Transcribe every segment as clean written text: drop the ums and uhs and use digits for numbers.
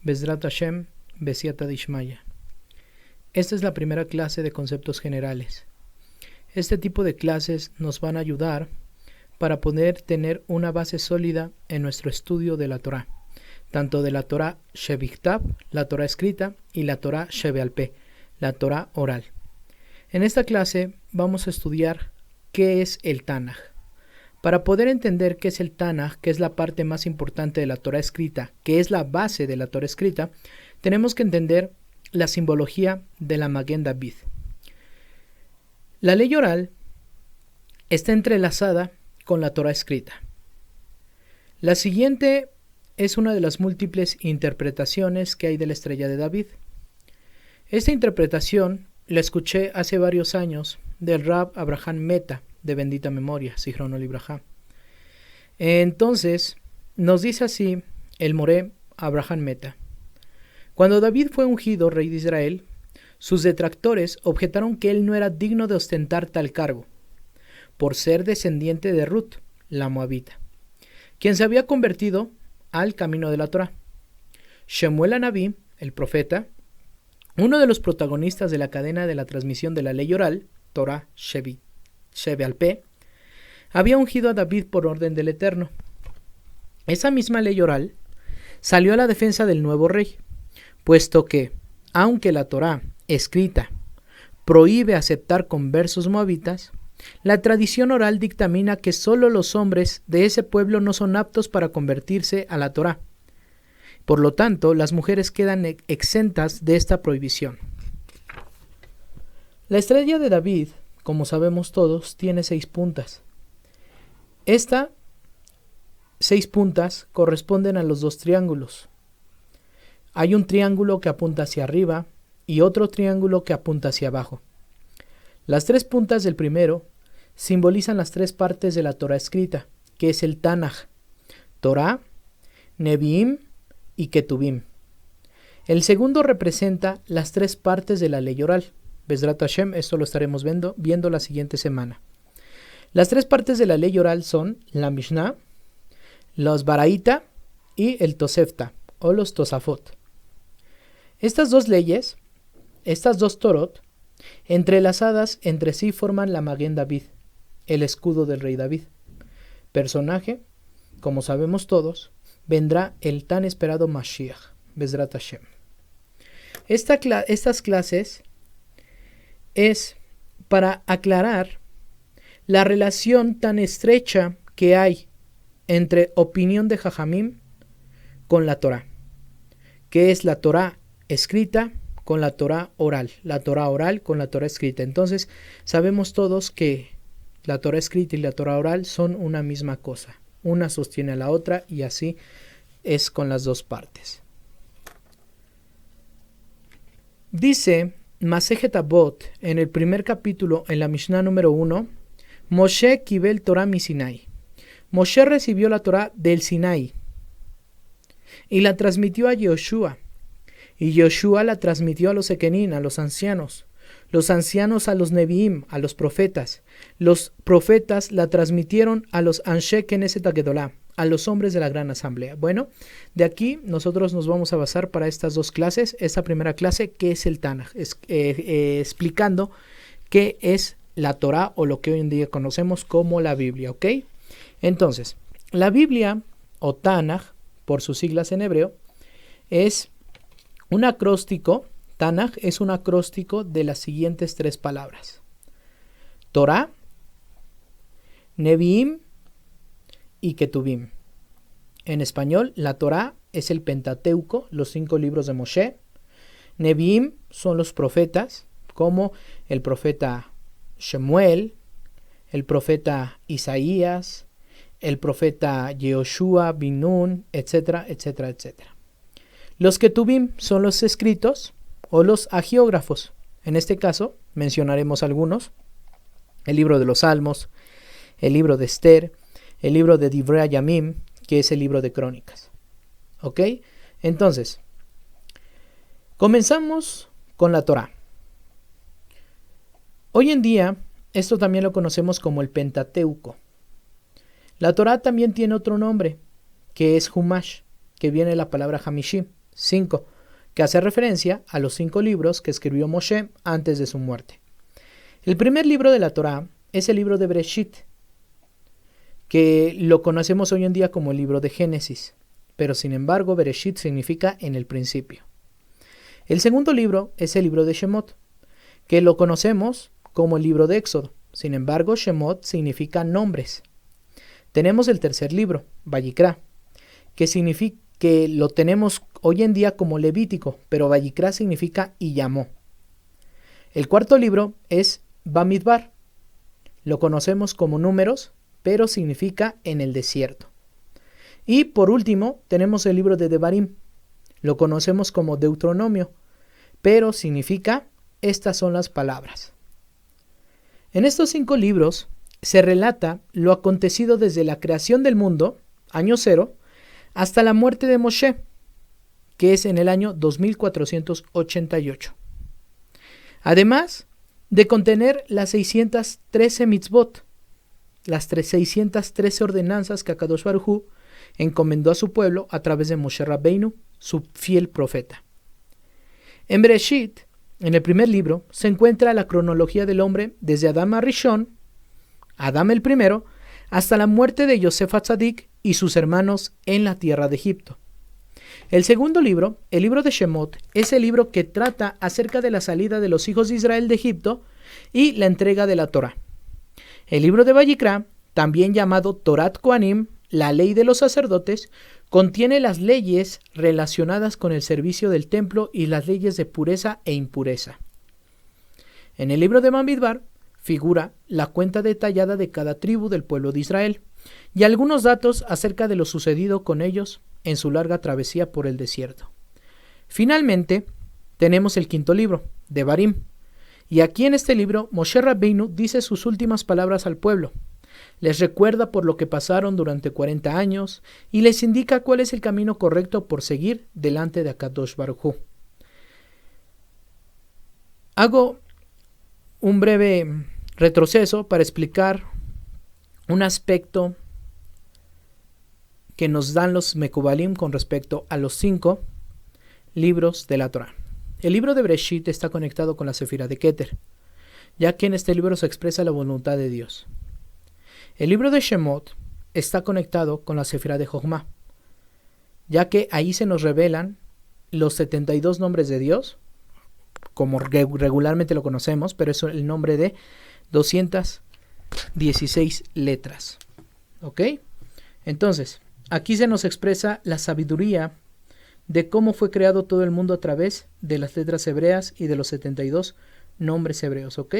Bezrat Hashem, Besiata Dishmaya. Esta es la primera clase de conceptos generales. Este tipo de clases nos van a ayudar para poder tener una base sólida en nuestro estudio de la Torá, tanto de la Torá Shebichtav, la Torá escrita, y la Torá Shebealpeh, la Torá oral. En esta clase vamos a estudiar qué es el Tanaj. Para poder entender qué es el Tanaj, que es la parte más importante de la Torá escrita, que es la base de la Torá escrita, tenemos que entender la simbología de la Maguen David. La ley oral está entrelazada con la Torá escrita. La siguiente es una de las múltiples interpretaciones que hay de la estrella de David. Esta interpretación la escuché hace varios años del Rab Abraham Meta, de bendita memoria, Zichrono Libraja. Entonces, nos dice así el Moré Abraham Meta. Cuando David fue ungido rey de Israel, sus detractores objetaron que él no era digno de ostentar tal cargo, por ser descendiente de Ruth, la moabita, quien se había convertido al camino de la Torá. Shemuel Anabí, el profeta, uno de los protagonistas de la cadena de la transmisión de la ley oral, Torá Shebealpeh, había ungido a David por orden del Eterno. Esa misma ley oral salió a la defensa del nuevo rey, puesto que, aunque la Torá escrita prohíbe aceptar conversos moabitas, la tradición oral dictamina que solo los hombres de ese pueblo no son aptos para convertirse a la Torá. Por lo tanto, las mujeres quedan exentas de esta prohibición. La estrella de David, como sabemos todos, tiene 6 puntas. Estas 6 puntas corresponden a los 2 triángulos. Hay un triángulo que apunta hacia arriba y otro triángulo que apunta hacia abajo. Las 3 puntas del primero simbolizan las 3 partes de la Torá escrita, que es el Tanaj, Torá, Neviim y Ketuvim. El segundo representa las 3 partes de la ley oral. Bezrat Hashem, esto lo estaremos viendo la siguiente semana. Las 3 partes de la ley oral son la Mishnah, los Baraita y el Tosefta, o los Tosafot. Estas 2 leyes, estas 2 Torot, entrelazadas entre sí forman la Maguen David, el escudo del rey David. Personaje, como sabemos todos, vendrá el tan esperado Mashiach, Bezrat Hashem. Estas clases es para aclarar la relación tan estrecha que hay entre opinión de Jajamim con la Torá, que es la Torá escrita con la Torá oral con la Torá escrita. Entonces, sabemos todos que la Torá escrita y la Torá oral son una misma cosa. Una sostiene a la otra y así es con las 2 partes. Dice Masejet Avot en el primer capítulo, en la Mishnah número 1, Moshe kibel Torah mi Sinai. Moshe recibió la Torá del Sinai y la transmitió a Yoshua. Y Yoshua la transmitió a los Ekenim, a los ancianos a los Neviim, a los profetas la transmitieron a los Anshe Knesset Agedolá, a los hombres de la gran asamblea. Bueno, de aquí nosotros nos vamos a basar para estas 2 clases. Esta primera clase, ¿qué es el Tanaj? Explicando qué es la Torá, o lo que hoy en día conocemos como la Biblia, ¿ok? Entonces, la Biblia, o Tanaj, por sus siglas en hebreo, es un acróstico. Tanaj es un acróstico de las siguientes 3 palabras: Torá, Neviim y Ketuvim. En español, la Torá es el Pentateuco, los 5 libros de Moshe. Neviim son los profetas, como el profeta Shemuel, el profeta Isaías, el profeta Yehoshua, Binún, etcétera, etcétera, etcétera. Los Ketuvim son los escritos o los agiógrafos. En este caso mencionaremos algunos: el libro de los Salmos, el libro de Esther, el libro de Divrei Hayamim, que es el libro de Crónicas. ¿Ok? Entonces, comenzamos con la Torá. Hoy en día, esto también lo conocemos como el Pentateuco. La Torá también tiene otro nombre, que es Humash, que viene de la palabra Hamishim, 5, que hace referencia a los 5 libros que escribió Moshe antes de su muerte. El primer libro de la Torá es el libro de Bereshit, que lo conocemos hoy en día como el libro de Génesis, pero sin embargo Bereshit significa en el principio. El segundo libro es el libro de Shemot, que lo conocemos como el libro de Éxodo, sin embargo Shemot significa nombres. Tenemos el tercer libro, Vayikra, que lo tenemos hoy en día como Levítico, pero Vayikra significa y llamó. El cuarto libro es Bamidbar, lo conocemos como Números, pero significa en el desierto. Y por último tenemos el libro de Devarim, lo conocemos como Deuteronomio, pero significa estas son las palabras. En estos 5 libros se relata lo acontecido desde la creación del mundo, año 0, hasta la muerte de Moshe, que es en el año 2488. Además de contener las 613 mitzvot, las 613 ordenanzas que Akadosh Baruj Hu encomendó a su pueblo a través de Moshe Rabbeinu, su fiel profeta. En Bereshit, en el primer libro, se encuentra la cronología del hombre desde Adán Arishon, Adán el primero, hasta la muerte de Yosef Hatzadik y sus hermanos en la tierra de Egipto. El segundo libro, el libro de Shemot, es el libro que trata acerca de la salida de los hijos de Israel de Egipto y la entrega de la Torá. El libro de Vayikra, también llamado Torat Kohanim, la ley de los sacerdotes, contiene las leyes relacionadas con el servicio del templo y las leyes de pureza e impureza. En el libro de Bamidbar figura la cuenta detallada de cada tribu del pueblo de Israel y algunos datos acerca de lo sucedido con ellos en su larga travesía por el desierto. Finalmente, tenemos el quinto libro, Devarim, y aquí en este libro Moshe Rabbeinu dice sus últimas palabras al pueblo. Les recuerda por lo que pasaron durante 40 años y les indica cuál es el camino correcto por seguir delante de Akadosh Baruj Hu. Hago un breve retroceso para explicar un aspecto que nos dan los Mekubalim con respecto a los 5 libros de la Torá. El libro de Bereshit está conectado con la Sefirá de Keter, ya que en este libro se expresa la voluntad de Dios. El libro de Shemot está conectado con la Sefirá de Jochma, ya que ahí se nos revelan los 72 nombres de Dios, como regularmente lo conocemos, pero es el nombre de 216 letras. ¿Ok? Entonces, aquí se nos expresa la sabiduría de cómo fue creado todo el mundo a través de las letras hebreas y de los 72 nombres hebreos. ¿Ok?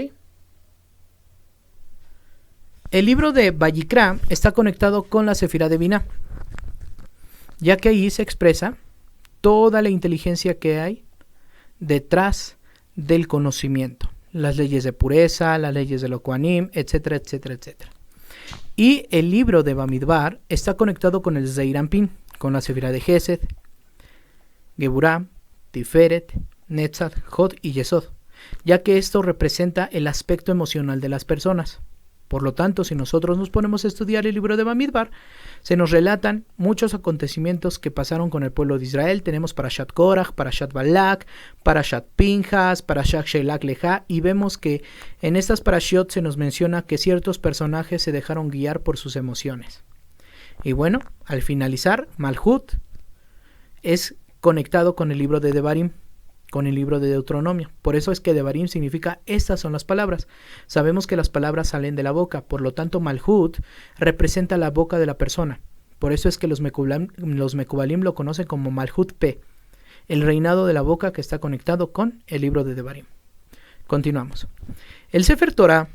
El libro de Vayikra está conectado con la Sefirá de Binah, ya que ahí se expresa toda la inteligencia que hay detrás del conocimiento, las leyes de pureza, las leyes de los Kohanim, etcétera, etcétera, etcétera. Y el libro de Bamidbar está conectado con el Zeir Anpin, con la Sefirá de Gesed, Geburah, Tiferet, Netzach, Hod y Yesod, ya que esto representa el aspecto emocional de las personas. Por lo tanto, si nosotros nos ponemos a estudiar el libro de Bamidbar, se nos relatan muchos acontecimientos que pasaron con el pueblo de Israel. Tenemos Parashat Korach, Parashat Balak, Parashat Pinjas, Parashat Sheilach Leja, y vemos que en estas parashiot se nos menciona que ciertos personajes se dejaron guiar por sus emociones. Y bueno, al finalizar, Malhut es conectado con el libro de Devarim, con el libro de Deuteronomio. Por eso es que Devarim significa estas son las palabras. Sabemos que las palabras salen de la boca, por lo tanto Malhut representa la boca de la persona. Por eso es que los Mekubalim lo conocen como Malhut P, el reinado de la boca que está conectado con el libro de Devarim. Continuamos. El Sefer Torah,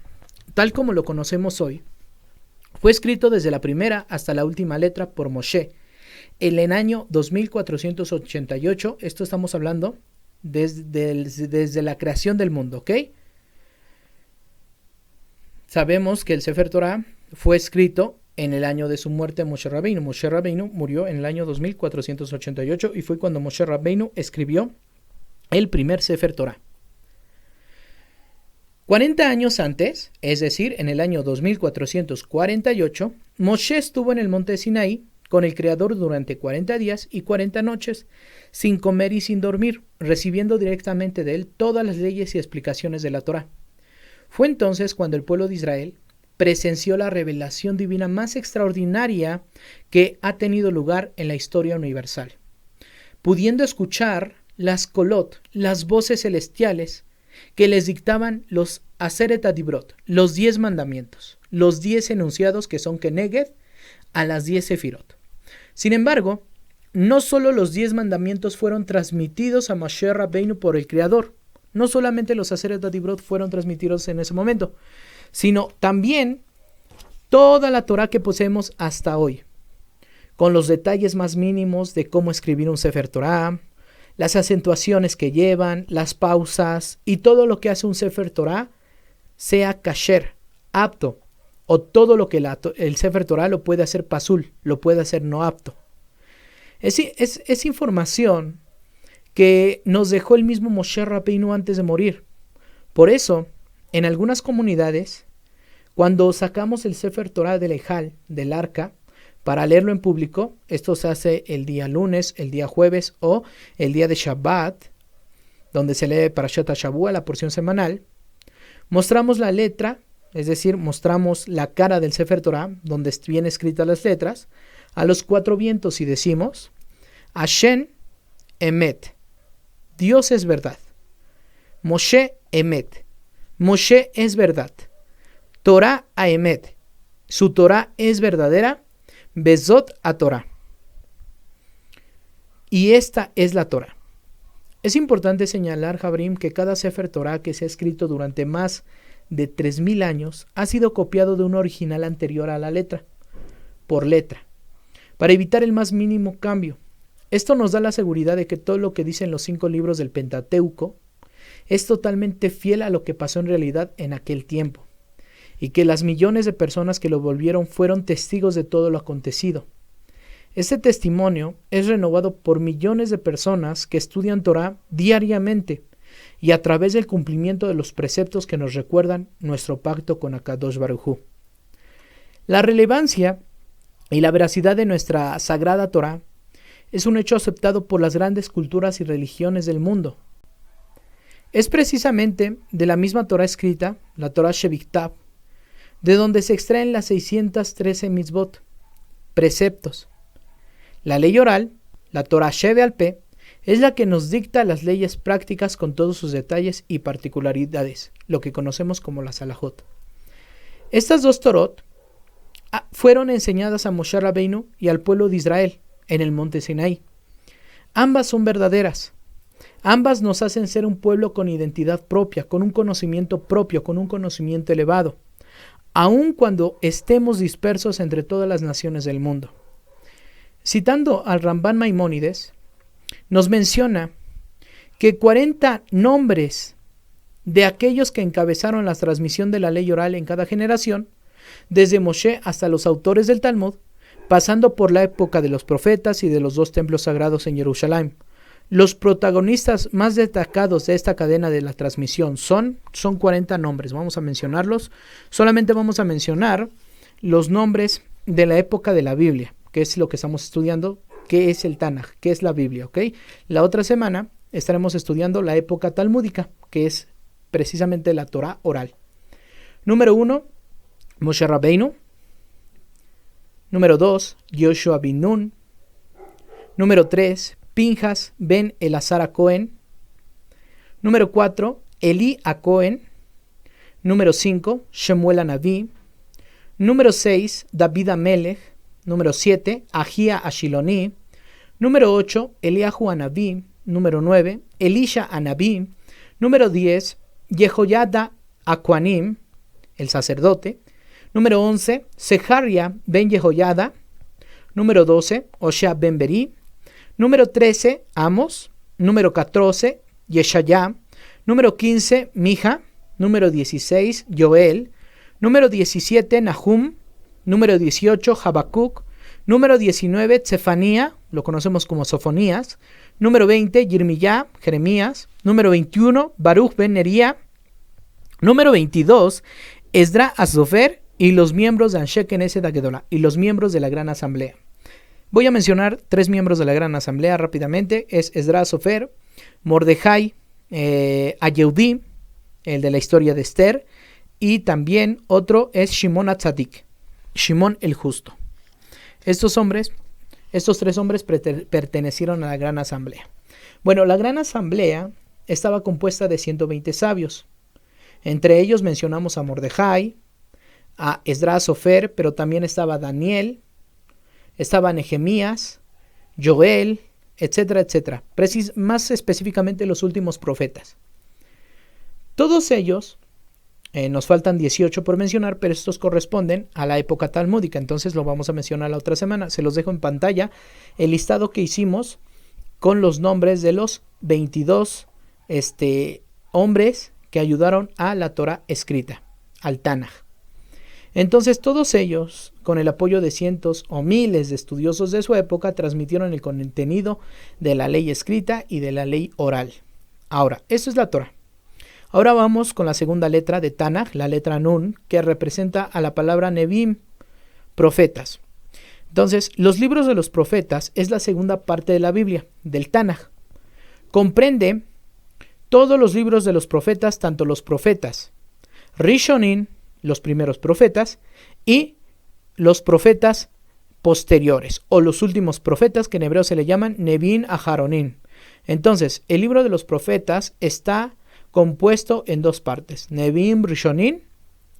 tal como lo conocemos hoy, fue escrito desde la primera hasta la última letra por Moshe en el año 2488. Esto estamos hablando desde la creación del mundo, ¿ok? Sabemos que el Sefer Torah fue escrito en el año de su muerte Moshe Rabbeinu. Moshe Rabbeinu murió en el año 2488 y fue cuando Moshe Rabbeinu escribió el primer Sefer Torah. 40 años antes, es decir, en el año 2448, Moshe estuvo en el monte Sinaí con el Creador durante 40 días y 40 noches, sin comer y sin dormir, recibiendo directamente de él todas las leyes y explicaciones de la Torá. Fue entonces cuando el pueblo de Israel presenció la revelación divina más extraordinaria que ha tenido lugar en la historia universal, pudiendo escuchar las kolot, las voces celestiales, que les dictaban los Aseret Adibrot, los 10 mandamientos, los 10 enunciados que son Keneged a las 10 Sefirot. Sin embargo, no solo los 10 mandamientos fueron transmitidos a Moshe Rabbeinu por el Creador, no solamente los Aseret Adibrot fueron transmitidos en ese momento, sino también toda la Torá que poseemos hasta hoy, con los detalles más mínimos de cómo escribir un Sefer Torá, las acentuaciones que llevan, las pausas y todo lo que hace un Sefer Torá sea kasher, apto, o todo lo que el Sefer Torá lo puede hacer pasul, lo puede hacer no apto. Es información que nos dejó el mismo Moshe Rabbeinu antes de morir. Por eso, en algunas comunidades, cuando sacamos el Sefer Torá del Ejal, del arca, para leerlo en público, esto se hace el día lunes, el día jueves o el día de Shabbat, donde se lee Parashat HaShavua, la porción semanal, mostramos la letra, es decir, mostramos la cara del Sefer Torá, donde vienen escritas las letras, a los 4 vientos y decimos, Hashem Emet, Dios es verdad, Moshe Emet, Moshe es verdad, Torah a Emet, su Torah es verdadera, Bezot a Torah. Y esta es la Torah. Es importante señalar, Jabrim, que cada Sefer Torah que se ha escrito durante más de 3000 años ha sido copiado de un original anterior a la letra, por letra, para evitar el más mínimo cambio. Esto nos da la seguridad de que todo lo que dicen los 5 libros del Pentateuco es totalmente fiel a lo que pasó en realidad en aquel tiempo, y que las millones de personas que lo volvieron fueron testigos de todo lo acontecido. Este testimonio es renovado por millones de personas que estudian Torah diariamente y a través del cumplimiento de los preceptos que nos recuerdan nuestro pacto con Akadosh Baruj Hu. La relevancia y la veracidad de nuestra sagrada Torah es un hecho aceptado por las grandes culturas y religiones del mundo. Es precisamente de la misma Torah escrita, la Torah Sheviktav, de donde se extraen las 613 mitzvot, preceptos. La ley oral, la Torah Sheve al Peh, es la que nos dicta las leyes prácticas con todos sus detalles y particularidades, lo que conocemos como las halajot. Estas 2 Torot fueron enseñadas a Moshe Rabbeinu y al pueblo de Israel en el monte Sinaí. Ambas son verdaderas. Ambas nos hacen ser un pueblo con identidad propia, con un conocimiento propio, con un conocimiento elevado, aun cuando estemos dispersos entre todas las naciones del mundo. Citando al Ramban Maimónides, nos menciona que 40 nombres de aquellos que encabezaron la transmisión de la ley oral en cada generación, desde Moshe hasta los autores del Talmud, pasando por la época de los profetas y de los 2 templos sagrados en Jerusalén. Los protagonistas más destacados de esta cadena de la transmisión son 40 nombres, vamos a mencionarlos. Solamente vamos a mencionar los nombres de la época de la Biblia, que es lo que estamos estudiando, qué es el Tanaj, qué es la Biblia, ¿ok? La otra semana estaremos estudiando la época talmúdica, que es precisamente la Torah oral. Número 1, Moshe Rabbeinu. Número 2, Yoshua bin Nun. Número 3, Pinjas ben Elazar a Cohen. Número 4, Eli a Cohen. Número 5, Shemuel a Naví. Número 6, David a Melech. Número 7, Ahía a Shiloní. Número 8, Eliahu a Naví. Número 9, Elisha a Naví. Número 10, Jehoiada a Kohanim, el sacerdote. Número 11, Seharia ben Jehoiada. Número 12, Oshea ben Beri. Número 13, Amos. Número 14, Yeshaya. Número 15, Mija. Número 16, Joel. Número 17, Nahum. Número 18, Habacuc. Número 19, Tsefanía, lo conocemos como Sofonías. Número 20, Yirmiyá, Jeremías. Número 21, Baruch ben Nería. Número 22, Esdra Asdofer y los miembros de Anshe Knesset Agedolá y los miembros de la Gran Asamblea. Voy a mencionar 3 miembros de la Gran Asamblea rápidamente. Es Esdras Sofer, Mordejai, Ayehudí, el de la historia de Esther, y también otro es Shimon Atzadik, Shimon el Justo. Estos 3 hombres pertenecieron a la Gran Asamblea. Bueno, la Gran Asamblea estaba compuesta de 120 sabios. Entre ellos mencionamos a Mordejai, a Esdras Sofer, pero también estaba Daniel, estaba Nehemías, Joel, etcétera, etcétera. Más específicamente los últimos profetas. Todos ellos, nos faltan 18 por mencionar, pero estos corresponden a la época talmúdica, entonces lo vamos a mencionar la otra semana. Se los dejo en pantalla el listado que hicimos con los nombres de los 22 hombres que ayudaron a la Torah escrita, al Tanaj. Entonces todos ellos, con el apoyo de cientos o miles de estudiosos de su época, transmitieron el contenido de la ley escrita y de la ley oral. Ahora, esto es la Torah. Ahora vamos con la segunda letra de Tanaj, la letra Nun, que representa a la palabra Nebim, profetas. Entonces, los libros de los profetas es la segunda parte de la Biblia, del Tanaj. Comprende todos los libros de los profetas, tanto los profetas Rishonim, los primeros profetas, y los profetas posteriores, o los últimos profetas, que en hebreo se le llaman Nebim Aharonim. Entonces, el libro de los profetas está compuesto en 2 partes, Nebim Rishonim,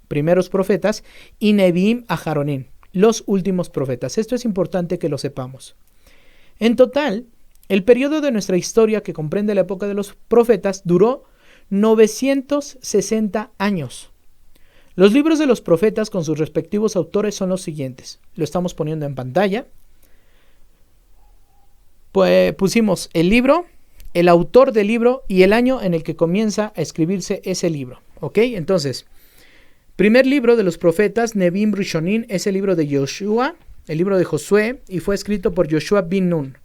primeros profetas, y Nebim Aharonim, los últimos profetas. Esto es importante que lo sepamos. En total, el periodo de nuestra historia, que comprende la época de los profetas, duró 960 años. Los libros de los profetas con sus respectivos autores son los siguientes. Lo estamos poniendo en pantalla. Pues pusimos el libro, el autor del libro y el año en el que comienza a escribirse ese libro. ¿Ok? Entonces, primer libro de los profetas, Nebim Rishonim, es el libro de Yoshua, el libro de Josué, y fue escrito por Yoshua bin Nun.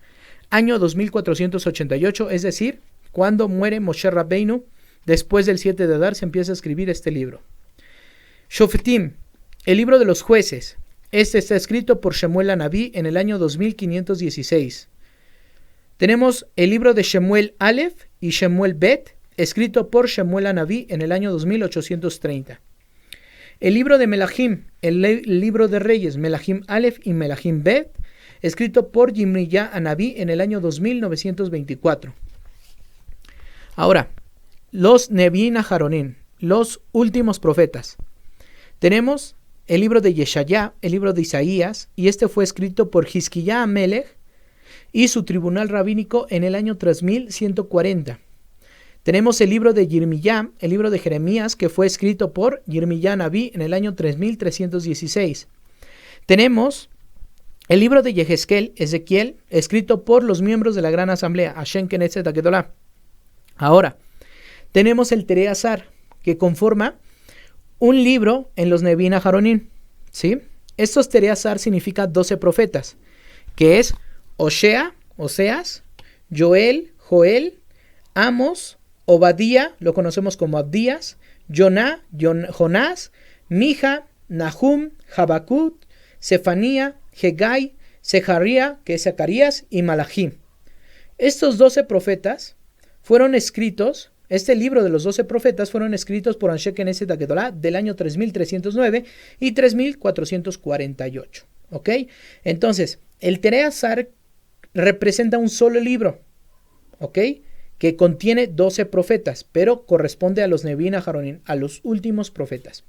Año 2488, es decir, cuando muere Moshe Rabbeinu, después del 7 de Adar se empieza a escribir este libro. Shoftim, el libro de los jueces. Este está escrito por Shemuel Anabí en el año 2516. Tenemos el libro de Shemuel Aleph y Shemuel Bet, escrito por Shemuel Anabí en el año 2830. El libro de Melahim, el libro de Reyes, Melahim Aleph y Melahim Bet, escrito por Yirmiyah Anabí en el año 2924. Ahora, los Nebim Aharonim, los últimos profetas. Tenemos el libro de Yeshayá, el libro de Isaías, y este fue escrito por Hizquiyá Amelech y su tribunal rabínico en el año 3140. Tenemos el libro de Yirmiyah, el libro de Jeremías, que fue escrito por Yirmiyah Nabí en el año 3316. Tenemos el libro de Yehezkel, Ezequiel, escrito por los miembros de la Gran Asamblea, Hashem Knesset HaGedolah. Ahora, tenemos el Tere Azar, que conforma un libro en los Nebim Aharonim, ¿sí? Estos Tere Azar significa 12 profetas, que es Oseas, Joel, Joel, Amos, Obadía, lo conocemos como Abdías, Jonás, Mija, Nahum, Habacuc, Sefanía, Hegai, Sejaría, que es Zacarías, y Malachim. Estos 12 profetas fueron escritos, este libro de los 12 profetas fueron escritos por Anshe Knesset HaGedolah del año 3309 y 3448. ¿Ok? Entonces, el Tere Azar representa un solo libro, ¿ok? Que contiene 12 profetas, pero corresponde a los Nebim Aharonim, a los últimos profetas.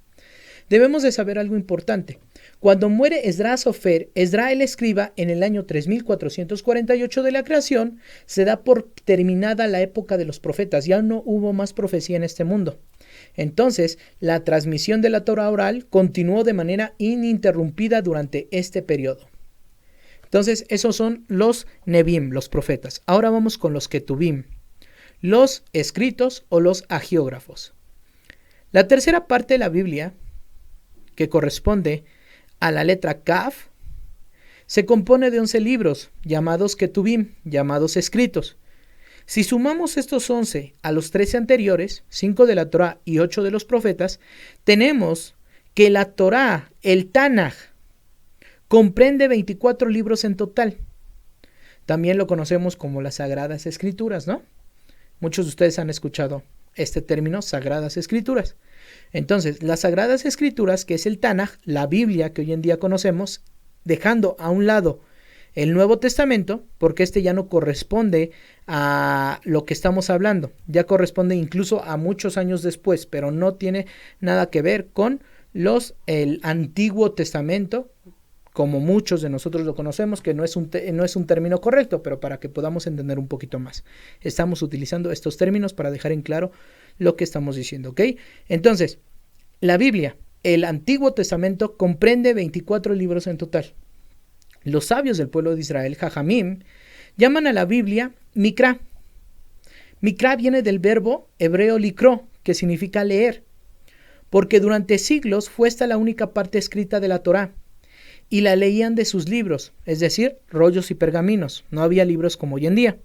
Debemos de saber algo importante. Cuando muere Esdras Sofer, Esdras el escriba, en el año 3448 de la creación, se da por terminada la época de los profetas. Ya no hubo más profecía en este mundo. Entonces, la transmisión de la Torah oral continuó de manera ininterrumpida durante este periodo. Entonces, esos son los Nebim, los profetas. Ahora vamos con los Ketubim, los escritos o los agiógrafos. La tercera parte de la Biblia, que corresponde a la letra Kaf, se compone de 11 libros llamados Ketubim, llamados escritos. Si sumamos estos 11 a los 13 anteriores, 5 de la Torah y 8 de los profetas, tenemos que la Torah, el Tanaj, comprende 24 libros en total. También lo conocemos como las Sagradas Escrituras, ¿no? Muchos de ustedes han escuchado este término, Sagradas Escrituras. Entonces, las Sagradas Escrituras, que es el Tanaj, la Biblia que hoy en día conocemos, dejando a un lado el Nuevo Testamento, porque este ya no corresponde a lo que estamos hablando, ya corresponde incluso a muchos años después, pero no tiene nada que ver con el Antiguo Testamento, como muchos de nosotros lo conocemos, que no es un término correcto, pero para que podamos entender un poquito más. Estamos utilizando estos términos para dejar en claro lo que estamos diciendo, ¿ok? Entonces, la Biblia, el Antiguo Testamento, comprende 24 libros en total. Los sabios del pueblo de Israel, Jajamim, llaman a la Biblia Mikra. Mikra viene del verbo hebreo likro, que significa leer, porque durante siglos fue esta la única parte escrita de la Torá, y la leían de sus libros, es decir, rollos y pergaminos. No había libros como hoy en día.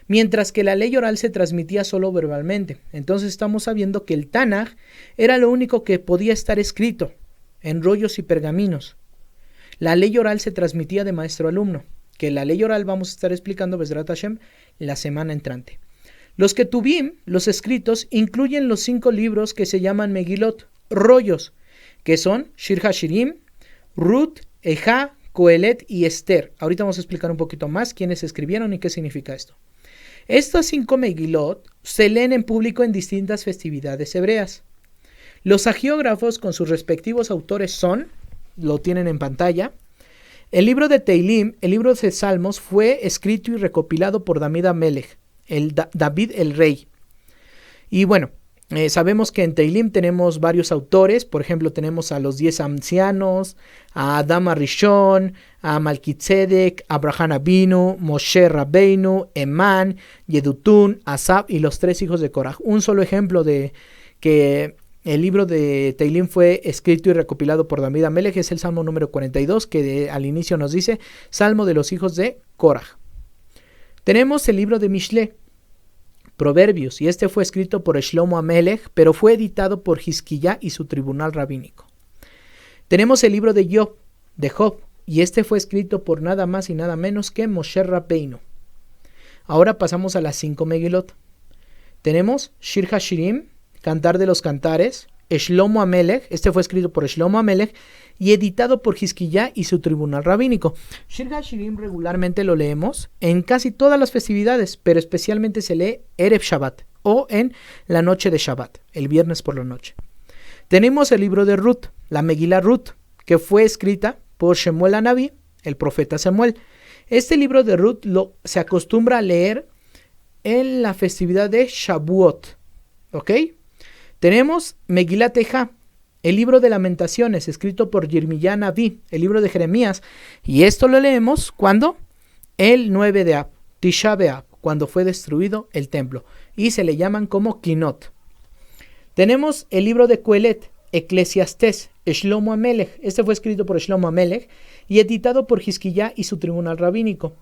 Mientras que la ley oral se transmitía solo verbalmente. Entonces estamos sabiendo que el Tanaj era lo único que podía estar escrito en rollos y pergaminos. La ley oral se transmitía de maestro a alumno, que la ley oral vamos a estar explicando Bezrat Hashem la semana entrante. Los Ketubim, los escritos, incluyen los 5 libros que se llaman Megilot, rollos, que son Shir HaShirim, Ruth, Ejá, Coelet y Esther. Ahorita vamos a explicar un poquito más quiénes escribieron y qué significa esto. Estas 5 Megilot se leen en público en distintas festividades hebreas. Los hagiógrafos con sus respectivos autores son, lo tienen en pantalla, el libro de Teilim, el libro de Salmos, fue escrito y recopilado por David Amelech, David el rey. Y bueno, sabemos que en Teilim tenemos varios autores, por ejemplo tenemos a los 10 ancianos, a Adam Rishon, a Malkitzedek, Abraham Avinu, Moshe Rabbeinu, Emán, Yedutun, Asaf y los 3 hijos de Korah. Un solo ejemplo de que el libro de Teilim fue escrito y recopilado por David Amelech es el Salmo número 42, que al inicio nos dice Salmo de los hijos de Korah. Tenemos el libro de Mishle, Proverbios, y este fue escrito por Shlomo Amelech, pero fue editado por Hizquiyá y su tribunal rabínico. Tenemos el libro de Job, y este fue escrito por nada más y nada menos que Moshe Rabbeinu. Ahora pasamos a las 5 Megilot. Tenemos Shir HaShirim, Cantar de los Cantares, Shlomo Amelech, este fue escrito por Shlomo Amelech y editado por Hizquiyá y su tribunal rabínico. Shir HaShirim regularmente lo leemos en casi todas las festividades, pero especialmente se lee Erev Shabbat o en la noche de Shabbat, el viernes por la noche. Tenemos el libro de Ruth, la Megilá Ruth, que fue escrita por Shemuel Hanaví, el profeta Samuel. Este libro de Ruth se acostumbra a leer en la festividad de Shavuot, ¿ok? Tenemos Megilat Ejá, el libro de lamentaciones, escrito por Yirmiyá Naví, el libro de Jeremías, y esto lo leemos cuando el 9 de Ab, Tisha B'Av, cuando fue destruido el templo, y se le llaman como Kinot. Tenemos el libro de Coelet, Eclesiastés, Shlomo Amelech, este fue escrito por Shlomo Amelech y editado por Hizquiyá y su tribunal rabínico.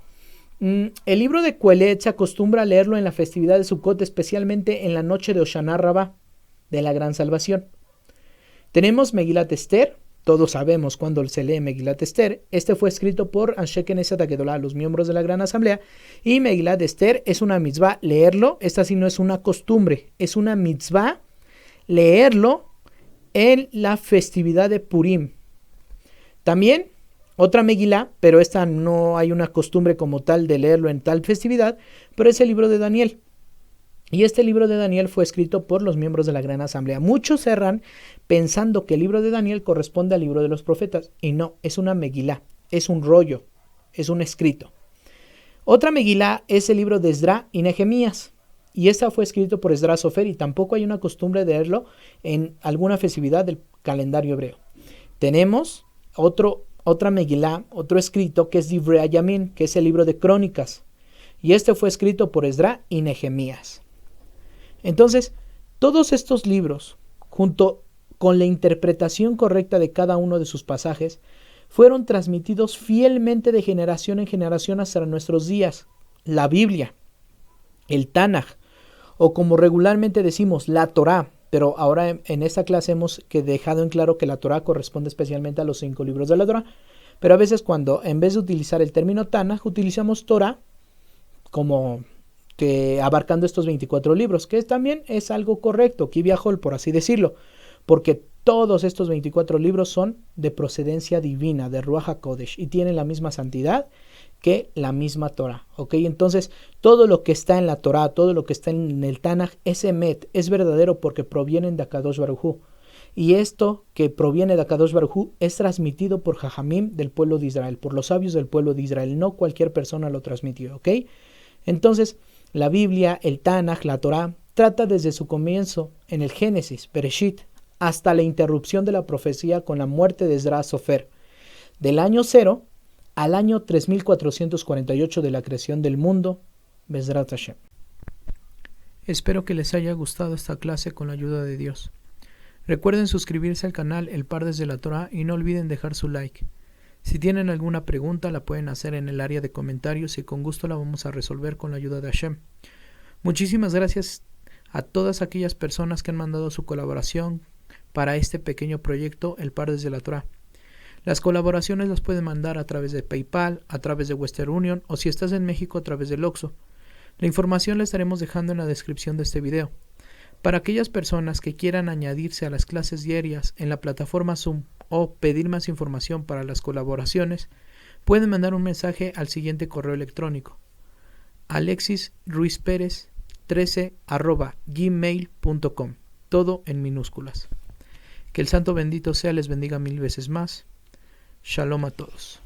El libro de Coelet se acostumbra a leerlo en la festividad de Sukkot, especialmente en la noche de Hoshana Rabbah, de la gran salvación. Tenemos Megilat Esther, todos sabemos cuando se lee Megilat Esther. Este fue escrito por Anshe Knesset HaGedolah, los miembros de la gran asamblea, y Megilat Esther es una mitzvah leerlo. Esta sí no es una costumbre, es una mitzvah leerlo en la festividad de Purim. También otra Megilá, pero esta no hay una costumbre como tal de leerlo en tal festividad, pero es el libro de Daniel. Y este libro de Daniel fue escrito por los miembros de la gran asamblea. Muchos erran pensando que el libro de Daniel corresponde al libro de los profetas. Y no, es una Megilá, es un rollo, es un escrito. Otra Megilá es el libro de Esdra y Nehemías. Y esta fue escrito por Esdras Sofer y tampoco hay una costumbre de leerlo en alguna festividad del calendario hebreo. Tenemos otra Megilá, otro escrito que es Divrei Hayamim, que es el libro de Crónicas. Y este fue escrito por Esdra y Nehemías. Entonces, todos estos libros, junto con la interpretación correcta de cada uno de sus pasajes, fueron transmitidos fielmente de generación en generación hasta nuestros días. La Biblia, el Tanaj, o como regularmente decimos, la Torá, pero ahora en esta clase hemos dejado en claro que la Torá corresponde especialmente a los 5 libros de la Torá, pero a veces cuando en vez de utilizar el término Tanaj, utilizamos Torá como que abarcando estos 24 libros, que también es algo correcto, Kiviahol, por así decirlo, porque todos estos 24 libros son de procedencia divina, de Ruach HaKodesh, y tienen la misma santidad que la misma Torah, ¿ok? Entonces, todo lo que está en la Torah, todo lo que está en el Tanaj es emet, es verdadero porque provienen de Akadosh Baruj Hu. Y esto que proviene de Akadosh Baruj Hu es transmitido por Jajamim del pueblo de Israel, por los sabios del pueblo de Israel, no cualquier persona lo transmitió, ¿ok? Entonces, la Biblia, el Tanaj, la Torah, trata desde su comienzo, en el Génesis, Bereshit, hasta la interrupción de la profecía con la muerte de Ezra Sofer, del año 0 al año 3448 de la creación del mundo, Bezrat Hashem. Espero que les haya gustado esta clase con la ayuda de Dios. Recuerden suscribirse al canal El Pardes de la Torah y no olviden dejar su like. Si tienen alguna pregunta la pueden hacer en el área de comentarios y con gusto la vamos a resolver con la ayuda de Hashem. Muchísimas gracias a todas aquellas personas que han mandado su colaboración para este pequeño proyecto El Pardes de la Torah. Las colaboraciones las pueden mandar a través de PayPal, a través de Western Union o si estás en México a través del Oxxo. La información la estaremos dejando en la descripción de este video. Para aquellas personas que quieran añadirse a las clases diarias en la plataforma Zoom o pedir más información para las colaboraciones, pueden mandar un mensaje al siguiente correo electrónico: alexisruizperez13@gmail.com, todo en minúsculas. Que el santo bendito sea les bendiga 1000 veces más. Shalom a todos.